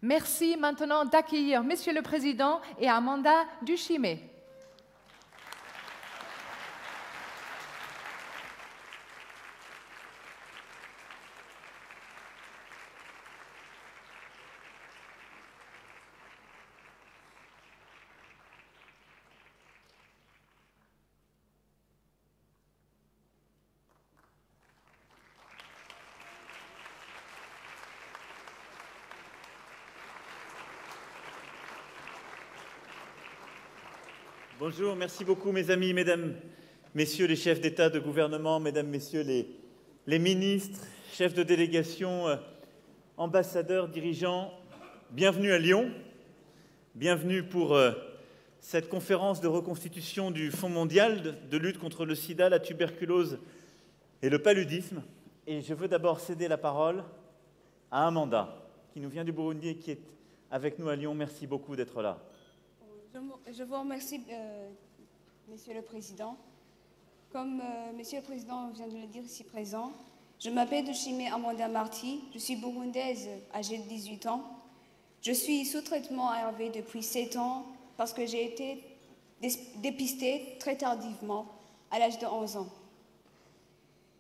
Merci maintenant d'accueillir Monsieur le Président et Amanda Duchimé. Bonjour, merci beaucoup mes amis, mesdames, messieurs les chefs d'État, de gouvernement, mesdames, messieurs les ministres, chefs de délégation, ambassadeurs, dirigeants. Bienvenue à Lyon, bienvenue pour cette conférence de reconstitution du Fonds mondial de lutte contre le sida, la tuberculose et le paludisme. Et je veux d'abord céder la parole à Amanda, qui nous vient du Burundi et qui est avec nous à Lyon. Merci beaucoup d'être là. Je vous remercie, Monsieur le Président. Comme Monsieur le Président vient de le dire ici présent, je m'appelle Duchimé Amanda Marty, je suis burundaise âgée de 18 ans. Je suis sous traitement ARV depuis 7 ans parce que j'ai été dépistée très tardivement, à l'âge de 11 ans.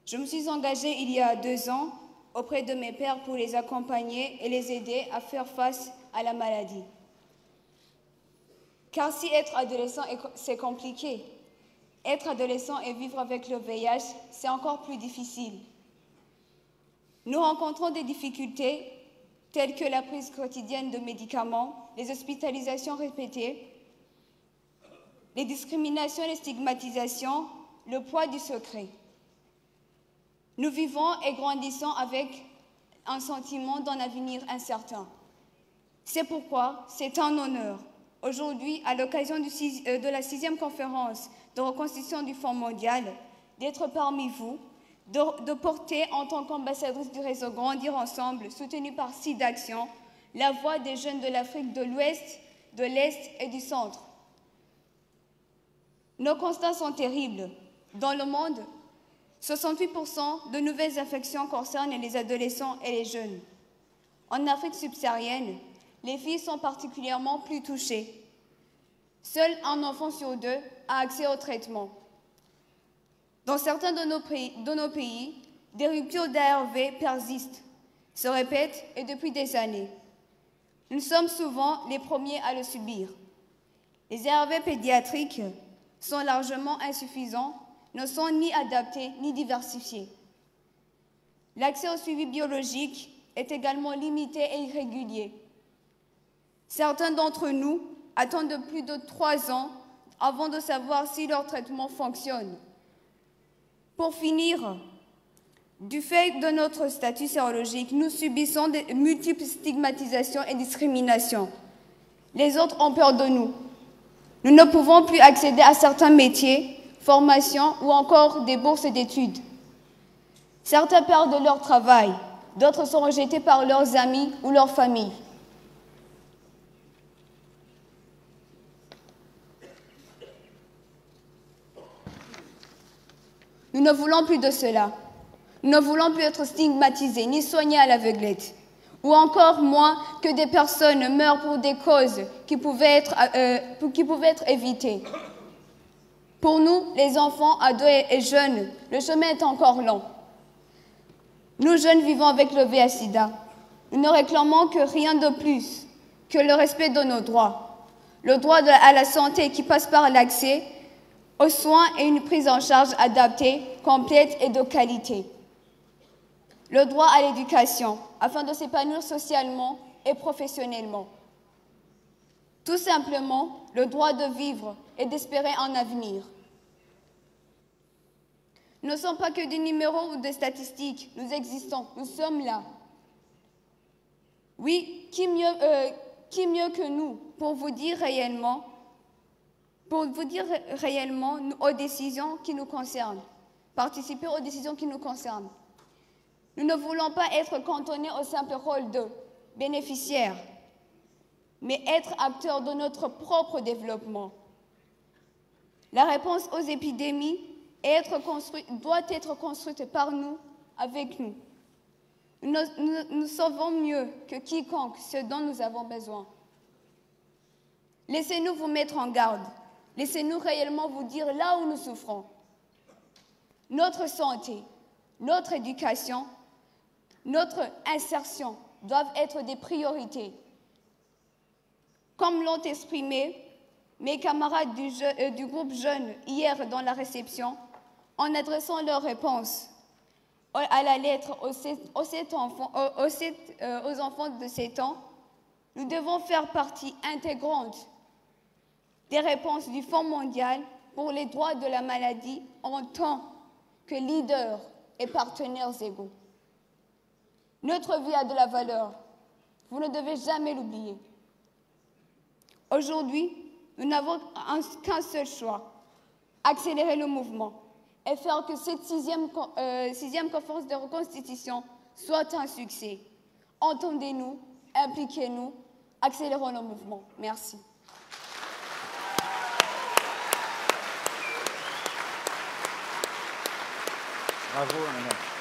Je me suis engagée il y a 2 ans auprès de mes pairs pour les accompagner et les aider à faire face à la maladie. Car si être adolescent, c'est compliqué, être adolescent et vivre avec le VIH, c'est encore plus difficile. Nous rencontrons des difficultés telles que la prise quotidienne de médicaments, les hospitalisations répétées, les discriminations et les stigmatisations, le poids du secret. Nous vivons et grandissons avec un sentiment d'un avenir incertain. C'est pourquoi c'est un honneur aujourd'hui, à l'occasion de la 6e conférence de reconstitution du Fonds mondial, d'être parmi vous, de porter en tant qu'ambassadrice du réseau Grandir Ensemble, soutenu par SIDAction, la voix des jeunes de l'Afrique de l'Ouest, de l'Est et du Centre. Nos constats sont terribles. Dans le monde, 68% de nouvelles infections concernent les adolescents et les jeunes. En Afrique subsaharienne, les filles sont particulièrement plus touchées. Seul un enfant sur 2 a accès au traitement. Dans certains de nos pays, des ruptures d'ARV persistent, se répètent et depuis des années. Nous sommes souvent les premiers à le subir. Les ARV pédiatriques sont largement insuffisants, ne sont ni adaptés ni diversifiés. L'accès au suivi biologique est également limité et irrégulier. Certains d'entre nous attendent plus de 3 ans avant de savoir si leur traitement fonctionne. Pour finir, du fait de notre statut sérologique, nous subissons de multiples stigmatisations et discriminations. Les autres ont peur de nous. Nous ne pouvons plus accéder à certains métiers, formations ou encore des bourses d'études. Certains perdent leur travail, d'autres sont rejetés par leurs amis ou leur famille. Nous ne voulons plus de cela. Nous ne voulons plus être stigmatisés ni soignés à l'aveuglette. Ou encore moins que des personnes meurent pour des causes qui pouvaient être évitées. Pour nous, les enfants, ados et jeunes, le chemin est encore long. Nous, jeunes, vivons avec le VIH/SIDA. Nous ne réclamons que rien de plus que le respect de nos droits. Le droit à la santé qui passe par l'accès aux soins et une prise en charge adaptée, complète et de qualité. Le droit à l'éducation, afin de s'épanouir socialement et professionnellement. Tout simplement, le droit de vivre et d'espérer un avenir. Nous ne sommes pas que des numéros ou des statistiques, nous existons, nous sommes là. Oui, qui mieux que nous pour vous dire réellement aux décisions qui nous concernent, participer aux décisions qui nous concernent. Nous ne voulons pas être cantonnés au simple rôle de bénéficiaires, mais être acteurs de notre propre développement. La réponse aux épidémies doit être construite par nous, avec nous. Nous savons mieux que quiconque ce dont nous avons besoin. Laissez-nous vous mettre en garde. Laissez-nous réellement vous dire là où nous souffrons. Notre santé, notre éducation, notre insertion doivent être des priorités. Comme l'ont exprimé mes camarades du groupe Jeunes hier dans la réception, en adressant leurs réponses à la lettre aux enfants de 7 ans, nous devons faire partie intégrante des réponses du Fonds mondial pour les droits de la maladie en tant que leaders et partenaires égaux. Notre vie a de la valeur. Vous ne devez jamais l'oublier. Aujourd'hui, nous n'avons qu'un seul choix, accélérer le mouvement et faire que cette sixième conférence de reconstitution soit un succès. Entendez-nous, impliquez-nous, accélérons le mouvement. Merci. Bravo, Anna.